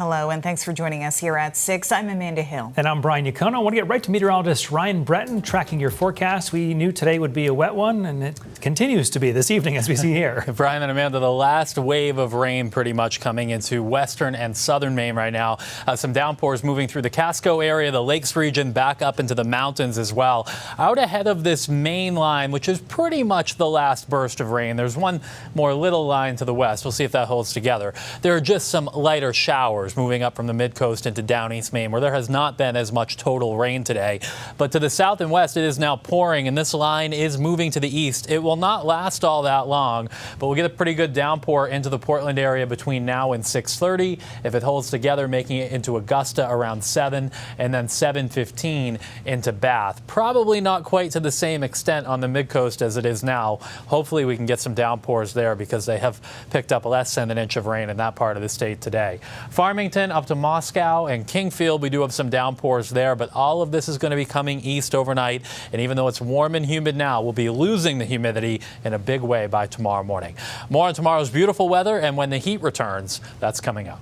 Hello, and thanks for joining us here at 6. I'm Amanda Hill. And I'm Brian Yacono. I want to get right to meteorologist Ryan Breton tracking your forecast. We knew today would be a wet one, and it continues to be this evening, as we see here. Brian and Amanda, the last wave of rain pretty much coming into western and southern Maine right now. Some downpours moving through the Casco area, the Lakes region, back up into the mountains as well. Out ahead of this main line, which is pretty much the last burst of rain, there's one more little line to the west. We'll see if that holds together. There are just some lighter showers moving up from the mid-coast into down east Maine, where there has not been as much total rain today. But to the south and west, it is now pouring, and this line is moving to the east. It will not last all that long, but we'll get a pretty good downpour into the Portland area between now and 6:30. If it holds together, making it into Augusta around 7, and then 7:15 into Bath. Probably not quite to the same extent on the mid-coast as it is now. Hopefully we can get some downpours there because they have picked up less than an inch of rain in that part of the state today. Farmington up to Moscow and Kingfield, we do have some downpours there, but all of this is going to be coming east overnight. And even though it's warm and humid now, we'll be losing the humidity in a big way by tomorrow morning. More on tomorrow's beautiful weather and when the heat returns. That's coming up.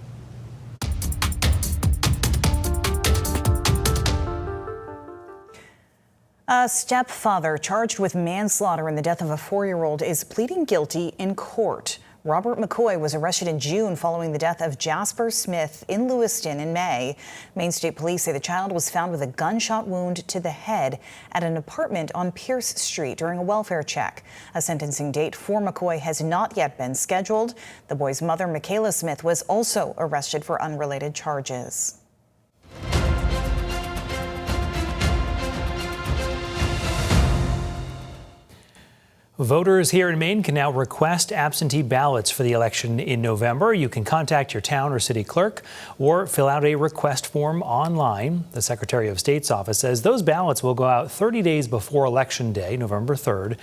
A stepfather charged with manslaughter in the death of a 4-year-old is pleading guilty in court. Robert McCoy was arrested in June following the death of Jasper Smith in Lewiston in May. Maine State Police say the child was found with a gunshot wound to the head at an apartment on Pierce Street during a welfare check. A sentencing date for McCoy has not yet been scheduled. The boy's mother, Michaela Smith, was also arrested for unrelated charges. Voters here in Maine can now request absentee ballots for the election in November. You can contact your town or city clerk or fill out a request form online. The Secretary of State's office says those ballots will go out 30 days before Election Day, November 3rd.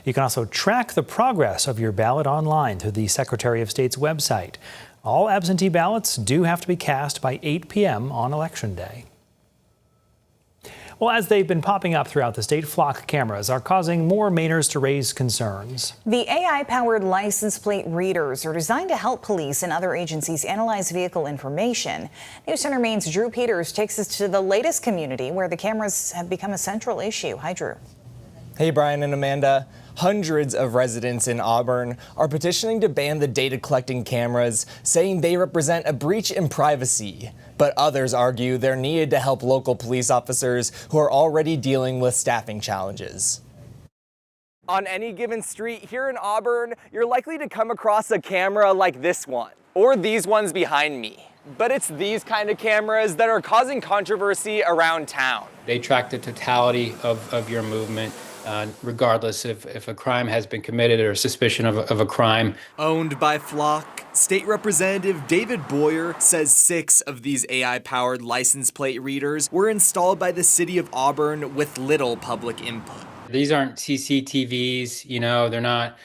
You can also track the progress of your ballot online through the Secretary of State's website. All absentee ballots do have to be cast by 8 p.m. on Election Day. Well, as they've been popping up throughout the state, flock cameras are causing more Mainers to raise concerns. The AI-powered license plate readers are designed to help police and other agencies analyze vehicle information. CENTER Maine's Drew Peters takes us to the latest community where the cameras have become a central issue. Hi, Drew. Hey, Brian and Amanda. Hundreds of residents in Auburn are petitioning to ban the data collecting cameras, saying they represent a breach in privacy. But others argue they're needed to help local police officers who are already dealing with staffing challenges. On any given street here in Auburn, you're likely to come across a camera like this one, or these ones behind me. But it's these kind of cameras that are causing controversy around town. They track the totality of your movement. Regardless if a crime has been committed or suspicion of a crime. Owned by Flock, State Representative David Boyer says 6 of these AI-powered license plate readers were installed by the city of Auburn with little public input. These aren't CCTVs, you know, they're not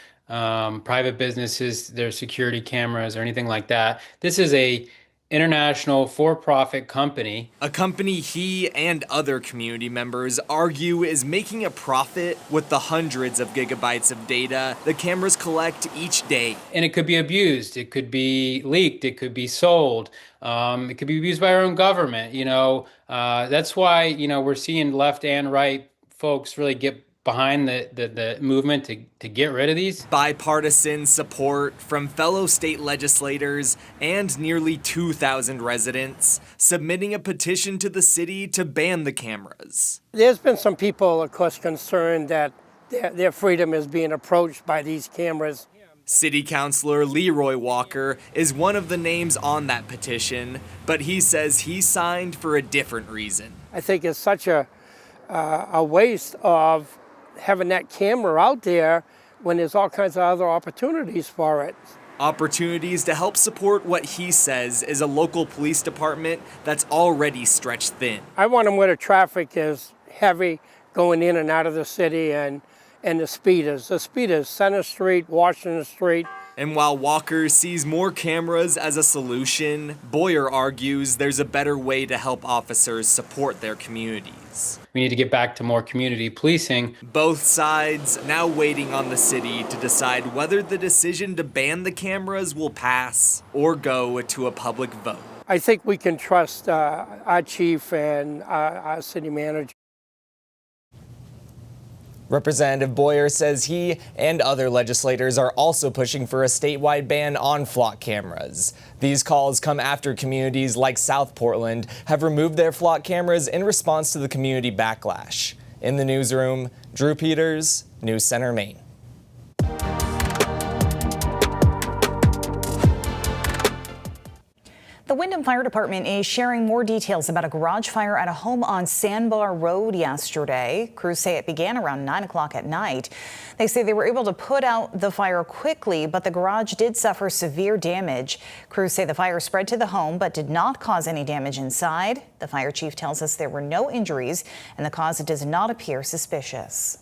private businesses, they're security cameras or anything like that. This is a international for-profit company. A company he and other community members argue is making a profit with the hundreds of gigabytes of data the cameras collect each day. And it could be abused, it could be leaked, it could be sold, it could be abused by our own government, you know. That's why, you know, we're seeing left and right folks really get behind the movement to get rid of these. Bipartisan support from fellow state legislators and nearly 2,000 residents submitting a petition to the city to ban the cameras. There's been some people, of course, concerned that their freedom is being approached by these cameras. City Councilor Leroy Walker is one of the names on that petition, but he says he signed for a different reason. I think it's such a waste of having that camera out there when there's all kinds of other opportunities for it. Opportunities to help support what he says is a local police department that's already stretched thin. I want them where the traffic is heavy going in and out of the city and the speeders. The speeders, Center Street, Washington Street. And while Walker sees more cameras as a solution, Boyer argues there's a better way to help officers support their communities. We need to get back to more community policing. Both sides now waiting on the city to decide whether the decision to ban the cameras will pass or go to a public vote. I think we can trust our chief and our city manager. Representative Boyer says he and other legislators are also pushing for a statewide ban on flock cameras. These calls come after communities like South Portland have removed their flock cameras in response to the community backlash. In the newsroom, Drew Peters, News Center, Maine. The Windham Fire Department is sharing more details about a garage fire at a home on Sandbar Road yesterday. Crews say it began around 9 o'clock at night. They say they were able to put out the fire quickly, but the garage did suffer severe damage. Crews say the fire spread to the home but did not cause any damage inside. The fire chief tells us there were no injuries and the cause does not appear suspicious.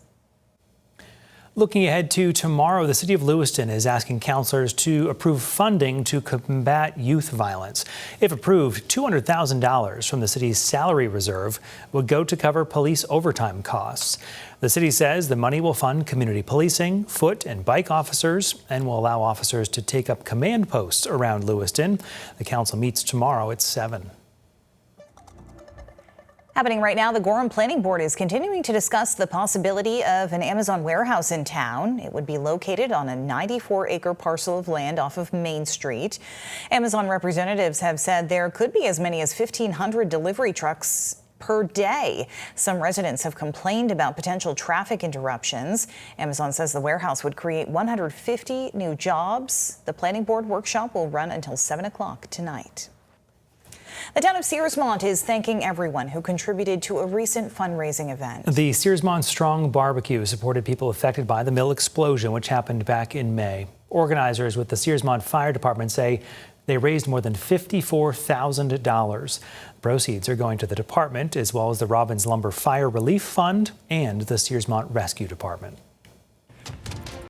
Looking ahead to tomorrow, the city of Lewiston is asking councilors to approve funding to combat youth violence. If approved, $200,000 from the city's salary reserve would go to cover police overtime costs. The city says the money will fund community policing, foot and bike officers, and will allow officers to take up command posts around Lewiston. The council meets tomorrow at 7. Happening right now, the Gorham Planning Board is continuing to discuss the possibility of an Amazon warehouse in town. It would be located on a 94-acre parcel of land off of Main Street. Amazon representatives have said there could be as many as 1,500 delivery trucks per day. Some residents have complained about potential traffic interruptions. Amazon says the warehouse would create 150 new jobs. The Planning Board workshop will run until 7 o'clock tonight. The town of Searsmont is thanking everyone who contributed to a recent fundraising event. The Searsmont Strong Barbecue supported people affected by the mill explosion, which happened back in May. Organizers with the Searsmont Fire Department say they raised more than $54,000. Proceeds are going to the department, as well as the Robbins Lumber Fire Relief Fund and the Searsmont Rescue Department.